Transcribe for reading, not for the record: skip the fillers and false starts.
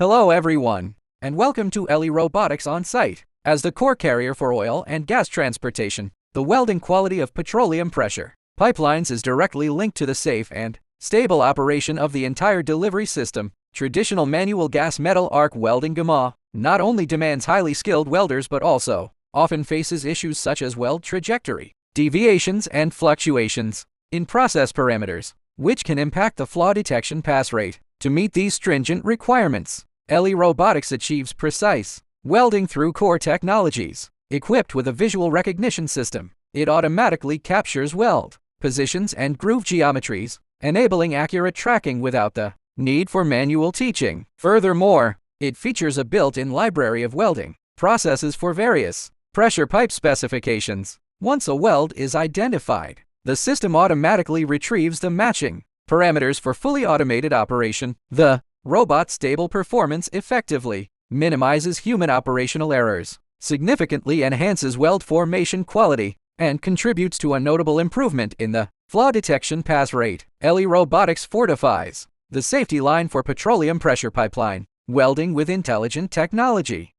Hello everyone, and welcome to Robotics on site. As the core carrier for oil and gas transportation, the welding quality of petroleum pressure pipelines is directly linked to the safe and stable operation of the entire delivery system. Traditional manual gas metal arc welding (GMA) not only demands highly skilled welders but also often faces issues such as weld trajectory, deviations, and fluctuations in process parameters, which can impact the flaw detection pass rate. To meet these stringent requirements, Robotics achieves precise welding through core technologies. Equipped with a visual recognition system, it automatically captures weld positions and groove geometries, enabling accurate tracking without the need for manual teaching. Furthermore, it features a built-in library of welding processes for various pressure pipe specifications. Once a weld is identified, the system automatically retrieves the matching parameters for fully automated operation. The robot's stable performance effectively minimizes human operational errors, significantly enhances weld formation quality, and contributes to a notable improvement in the flaw detection pass rate. Robotics fortifies the safety line for petroleum pressure pipeline welding with intelligent technology.